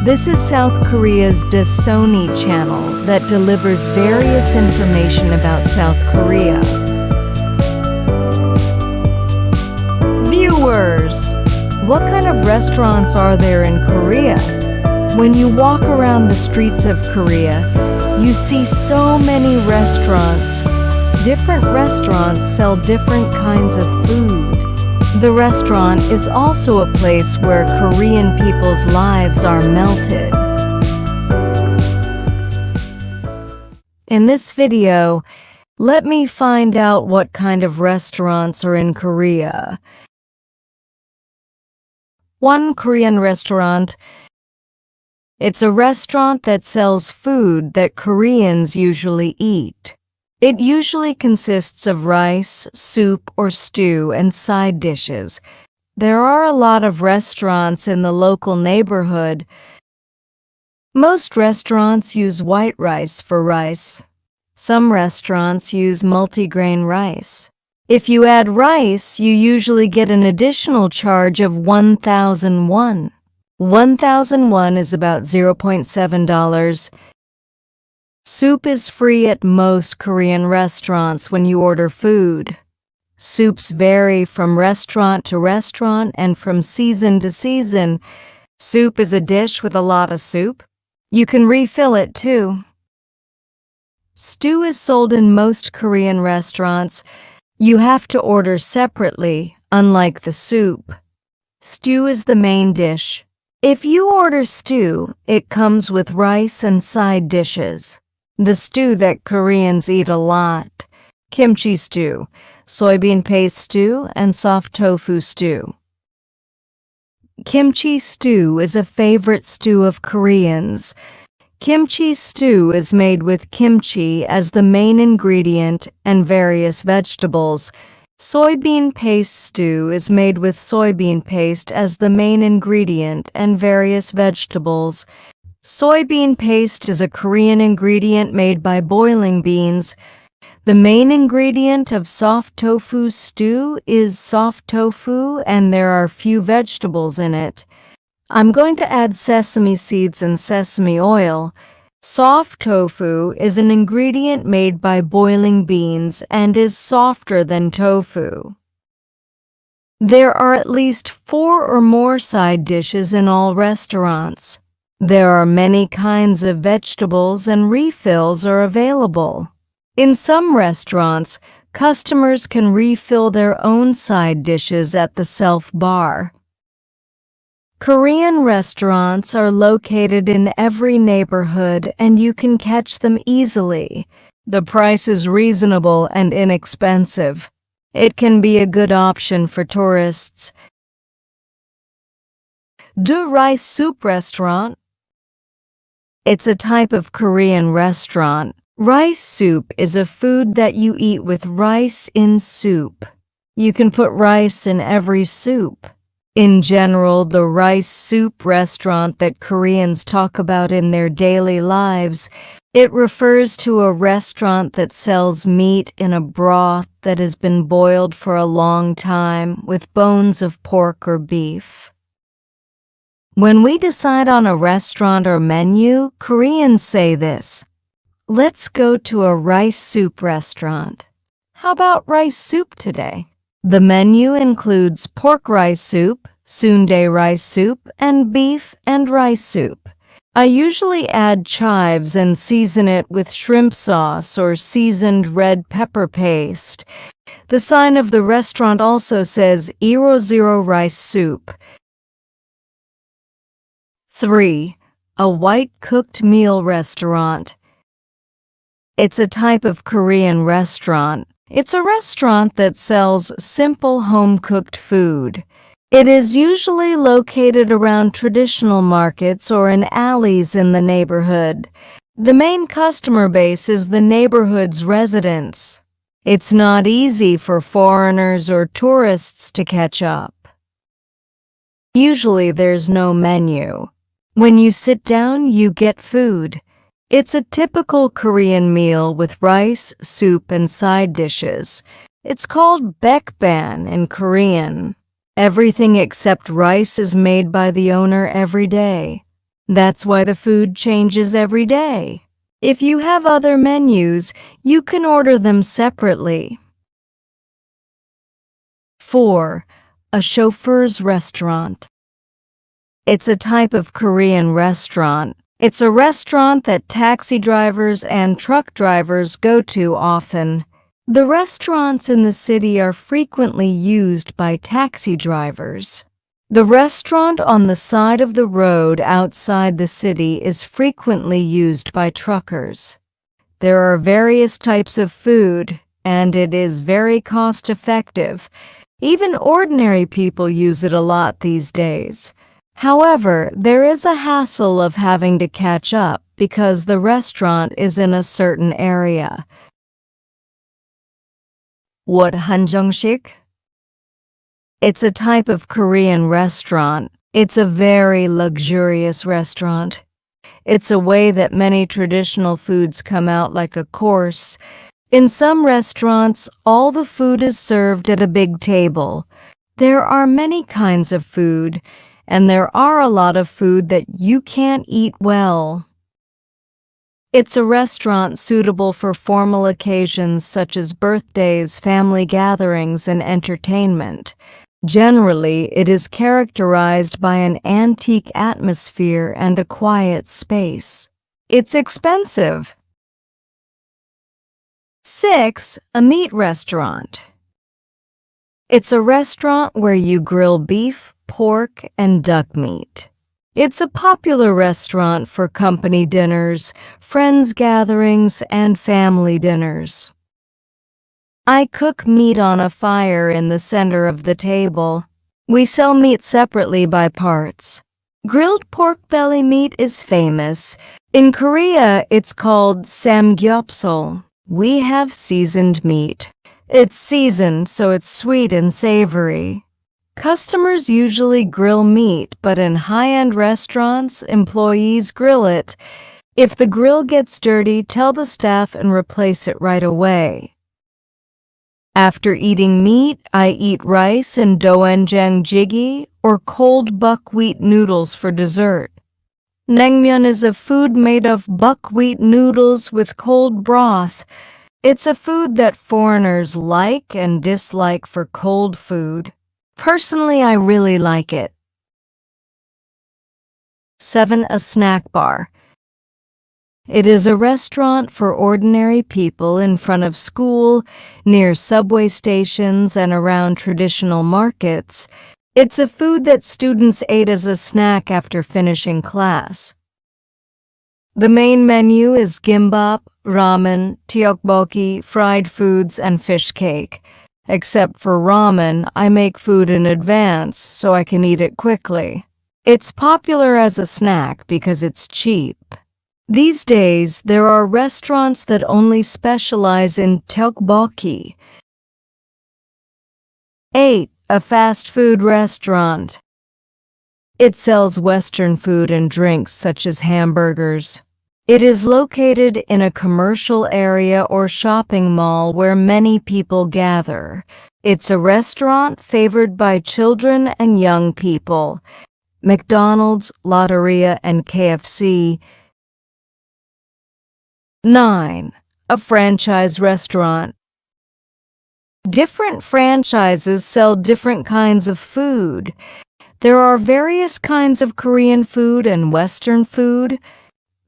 This is South Korea's Dasoni channel that delivers various information about South Korea. Viewers, what kind of restaurants are there in Korea? When you walk around the streets of Korea, you see so many restaurants. Different restaurants sell different kinds of food. The restaurant is also a place where Korean people's lives are melted. In this video, let me find out what kind of restaurants are in Korea. One Korean restaurant. It's a restaurant that sells food that Koreans usually eat. It usually consists of rice, soup, or stew and side dishes. There are a lot of restaurants in the local neighborhood. Most restaurants use white rice for rice. Some restaurants use multigrain rice. If you add rice, you usually get an additional charge of 1,000 won. 1,000 won is about $0.7. Soup is free at most Korean restaurants when you order food. Soups vary from restaurant to restaurant and from season to season. Soup is a dish with a lot of soup. You can refill it too. Stew is sold in most Korean restaurants. You have to order separately, unlike the soup. Stew is the main dish. If you order stew, it comes with rice and side dishes. The stew that Koreans eat a lot: kimchi stew, soybean paste stew, and soft tofu stew. Kimchi stew is a favorite stew of Koreans. Kimchi stew is made with kimchi as the main ingredient and various vegetables. Soybean paste stew is made with soybean paste as the main ingredient and various vegetables. Soybean paste is a Korean ingredient made by boiling beans. The main ingredient of soft tofu stew is soft tofu, and there are few vegetables in it. I'm going to add sesame seeds and sesame oil. Soft tofu is an ingredient made by boiling beans and is softer than tofu. There are at least 4 or more side dishes in all restaurants. There are many kinds of vegetables and refills are available. In some restaurants, customers can refill their own side dishes at the self-bar. Korean restaurants are located in every neighborhood and you can catch them easily. The price is reasonable and inexpensive. It can be a good option for tourists. Do Rice Soup Restaurant. It's a type of Korean restaurant. Rice soup is a food that you eat with rice in soup. You can put rice in every soup. In general, the rice soup restaurant that Koreans talk about in their daily lives, it refers to a restaurant that sells meat in a broth that has been boiled for a long time with bones of pork or beef. When we decide on a restaurant or menu, Koreans say this: "Let's go to a rice soup restaurant. How about rice soup today?" The menu includes pork rice soup, sundae rice soup, and beef and rice soup. I usually add chives and season it with shrimp sauce or seasoned red pepper paste. The sign of the restaurant also says Iro0 rice soup. 3. A white cooked meal restaurant. It's a type of Korean restaurant. It's a restaurant that sells simple home-cooked food. It is usually located around traditional markets or in alleys in the neighborhood. The main customer base is the neighborhood's residents. It's not easy for foreigners or tourists to catch up. Usually there's no menu. When you sit down, you get food. It's a typical Korean meal with rice, soup, and side dishes. It's called baekban in Korean. Everything except rice is made by the owner every day. That's why the food changes every day. If you have other menus, you can order them separately. 4. A chauffeur's restaurant. It's a type of Korean restaurant. It's a restaurant that taxi drivers and truck drivers go to often. The restaurants in the city are frequently used by taxi drivers. The restaurant on the side of the road outside the city is frequently used by truckers. There are various types of food, and it is very cost-effective. Even ordinary people use it a lot these days. However, there is a hassle of having to catch up because the restaurant is in a certain area. What 한정식? It's a type of Korean restaurant. It's a very luxurious restaurant. It's a way that many traditional foods come out like a course. In some restaurants, all the food is served at a big table. There are many kinds of food, and there are a lot of food that you can't eat well. It's a restaurant suitable for formal occasions such as birthdays, family gatherings, and entertainment. Generally, it is characterized by an antique atmosphere and a quiet space. It's expensive. 6. A meat restaurant. It's a restaurant where you grill beef, pork, and duck meat. It's a popular restaurant for company dinners, friends gatherings, and family dinners. I cook meat on a fire in the center of the table. We sell meat separately by parts. Grilled pork belly meat is famous. In Korea, it's called samgyeopsal. We have seasoned meat. It's seasoned, so it's sweet and savory. Customers usually grill meat, but in high-end restaurants, employees grill it. If the grill gets dirty, tell the staff and replace it right away. After eating meat, I eat rice and doenjang jjigae or cold buckwheat noodles for dessert. Naengmyeon is a food made of buckwheat noodles with cold broth. It's a food that foreigners like and dislike for cold food. Personally, I really like it. 7. A snack bar. It is a restaurant for ordinary people in front of school, near subway stations, and around traditional markets. It's a food that students ate as a snack after finishing class. The main menu is gimbap, ramen, tteokbokki, fried foods, and fish cake. Except for ramen, I make food in advance so I can eat it quickly. It's popular as a snack because it's cheap. These days, there are restaurants that only specialize in tteokbokki. 8. A fast food restaurant. It sells Western food and drinks such as hamburgers. It is located in a commercial area or shopping mall where many people gather. It's a restaurant favored by children and young people. McDonald's, Lotteria, and KFC. 9. A franchise restaurant. Different franchises sell different kinds of food. There are various kinds of Korean food and Western food.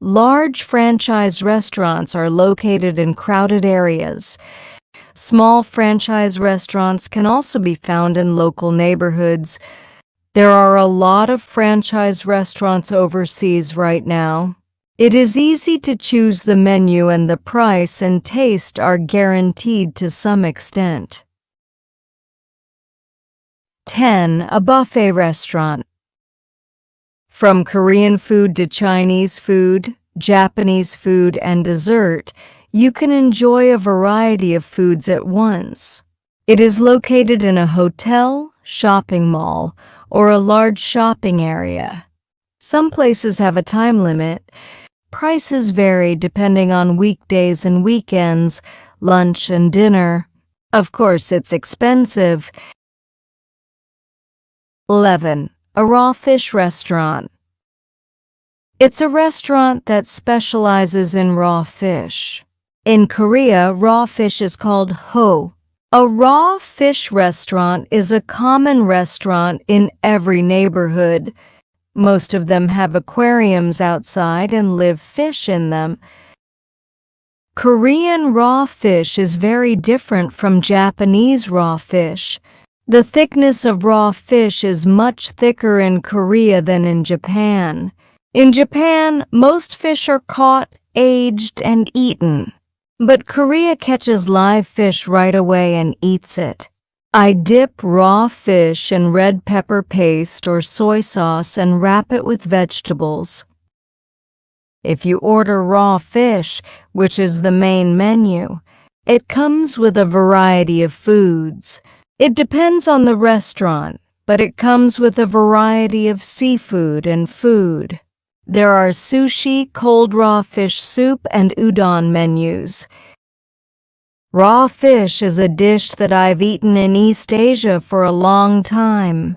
Large franchise restaurants are located in crowded areas. Small franchise restaurants can also be found in local neighborhoods. There are a lot of franchise restaurants overseas right now. It is easy to choose the menu, and the price and taste are guaranteed to some extent. 10. A buffet restaurant. From Korean food to Chinese food, Japanese food, and dessert, you can enjoy a variety of foods at once. It is located in a hotel, shopping mall, or a large shopping area. Some places have a time limit. Prices vary depending on weekdays and weekends, lunch and dinner. Of course, it's expensive. 11. A raw fish restaurant. It's a restaurant that specializes in raw fish. In Korea, raw fish is called ho. A raw fish restaurant is a common restaurant in every neighborhood. Most of them have aquariums outside and live fish in them. Korean raw fish is very different from Japanese raw fish. The thickness of raw fish is much thicker in Korea than in Japan. In Japan, most fish are caught, aged, and eaten. But Korea catches live fish right away and eats it. I dip raw fish in red pepper paste or soy sauce and wrap it with vegetables. If you order raw fish, which is the main menu, it comes with a variety of foods. It depends on the restaurant, but it comes with a variety of seafood and food. There are sushi, cold raw fish soup, and udon menus. Raw fish is a dish that I've eaten in East Asia for a long time.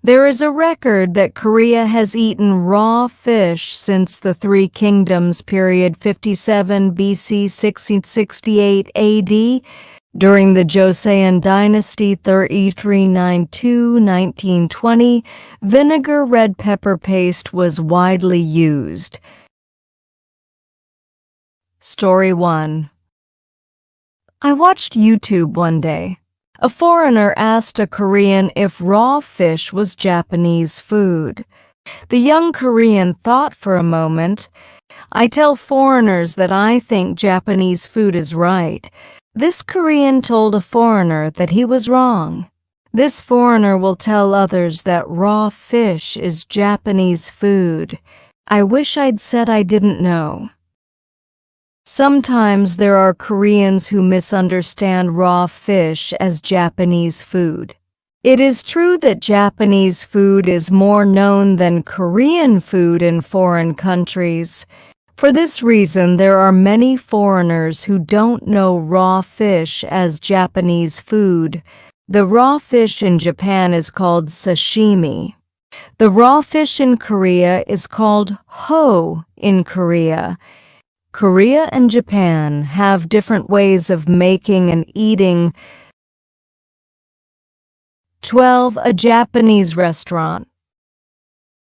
There is a record that Korea has eaten raw fish since the Three Kingdoms period 57 BC 1668 AD. During the Joseon Dynasty 3392-1920, vinegar red pepper paste was widely used. Story 1. I watched YouTube one day. A foreigner asked a Korean if raw fish was Japanese food. The young Korean thought for a moment. I tell foreigners that I think Japanese food is right. This Korean told a foreigner that he was wrong. This foreigner will tell others that raw fish is Japanese food. I wish I'd said I didn't know. Sometimes there are Koreans who misunderstand raw fish as Japanese food. It is true that Japanese food is more known than Korean food in foreign countries. For this reason, there are many foreigners who don't know raw fish as Japanese food. The raw fish in Japan is called sashimi. The raw fish in Korea is called ho in Korea. Korea and Japan have different ways of making and eating. 12. A Japanese restaurant.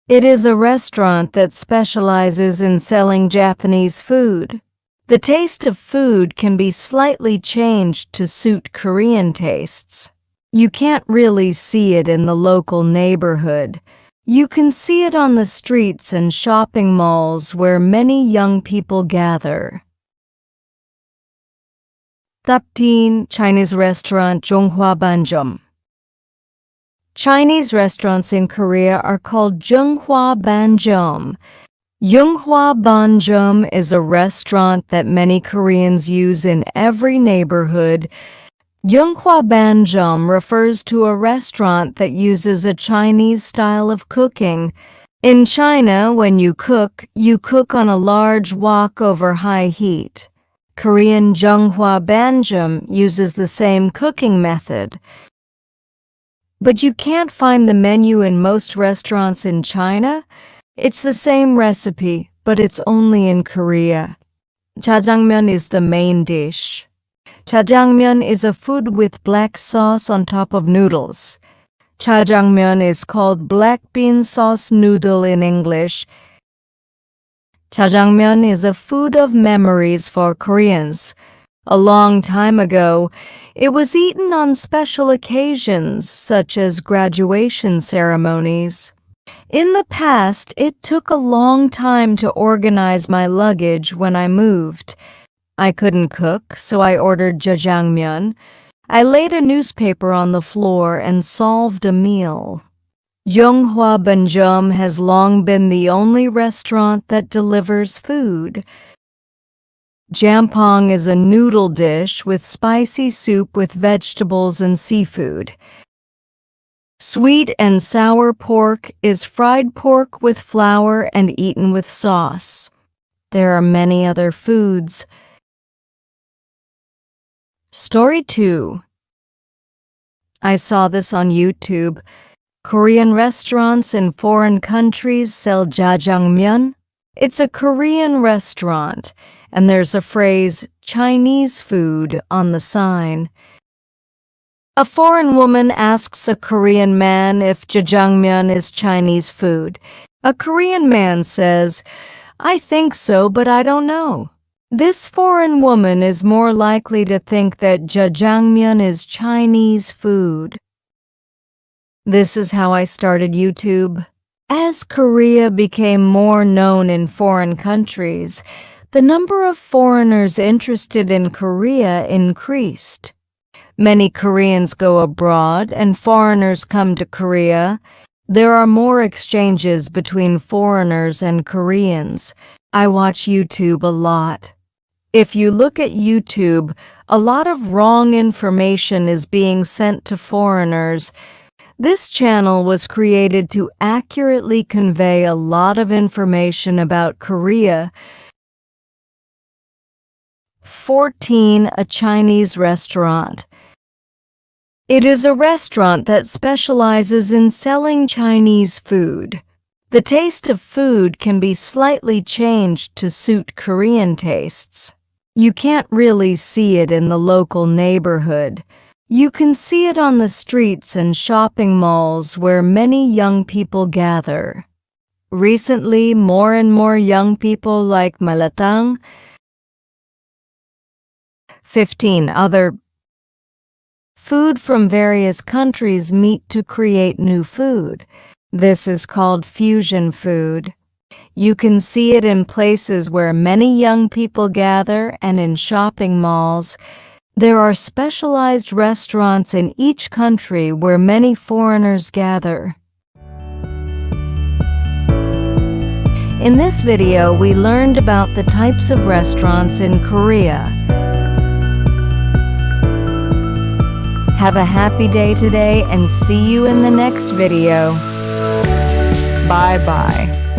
It is a restaurant that specializes in selling Japanese food. The taste of food can be slightly changed to suit Korean tastes. You can't really see it in the local neighborhood. You can see it on the streets and shopping malls where many young people gather. Top 10 Chinese restaurant Zhonghua Banjeom. Chinese restaurants in Korea are called Zhonghua Banjeom. Zhonghua Banjeom is a restaurant that many Koreans use in every neighborhood. Zhonghua Banjeom refers to a restaurant that uses a Chinese style of cooking. In China, when you cook on a large wok over high heat. Korean Zhonghua Banjeom uses the same cooking method. But you can't find the menu in most restaurants in China. It's the same recipe, but it's only in Korea. Jjajangmyeon is the main dish. Jjajangmyeon is a food with black sauce on top of noodles. Jjajangmyeon is called black bean sauce noodle in English. Jjajangmyeon is a food of memories for Koreans. A long time ago, it was eaten on special occasions such as graduation ceremonies. In the past, it took a long time to organize my luggage when I moved. I couldn't cook, so I ordered jjajangmyeon. I laid a newspaper on the floor and solved a meal. Zhonghua Banjeom has long been the only restaurant that delivers food. Jampong is a noodle dish with spicy soup with vegetables and seafood. Sweet and sour pork is fried pork with flour and eaten with sauce. There are many other foods. Story 2. I saw this on YouTube. Korean restaurants in foreign countries sell jjajangmyeon. It's a Korean restaurant, and there's a phrase, Chinese food, on the sign. A foreign woman asks a Korean man if jjajangmyeon is Chinese food. A Korean man says, I think so, but I don't know. This foreign woman is more likely to think that jjajangmyeon is Chinese food. This is how I started YouTube. As Korea became more known in foreign countries, the number of foreigners interested in Korea increased. Many Koreans go abroad and foreigners come to Korea. There are more exchanges between foreigners and Koreans. I watch YouTube a lot. If you look at YouTube, a lot of wrong information is being sent to foreigners. This channel was created to accurately convey a lot of information about Korea. 14. A Chinese restaurant. It is a restaurant that specializes in selling Chinese food. The taste of food can be slightly changed to suit Korean tastes. You can't really see it in the local neighborhood. You can see it on the streets and shopping malls where many young people gather. Recently, more and more young people like Malatang. 15. Other food from various countries meet to create new food. This is called fusion food. You can see it in places where many young people gather and in shopping malls. There are specialized restaurants in each country where many foreigners gather. In this video, we learned about the types of restaurants in Korea. Have a happy day today and see you in the next video. Bye-bye.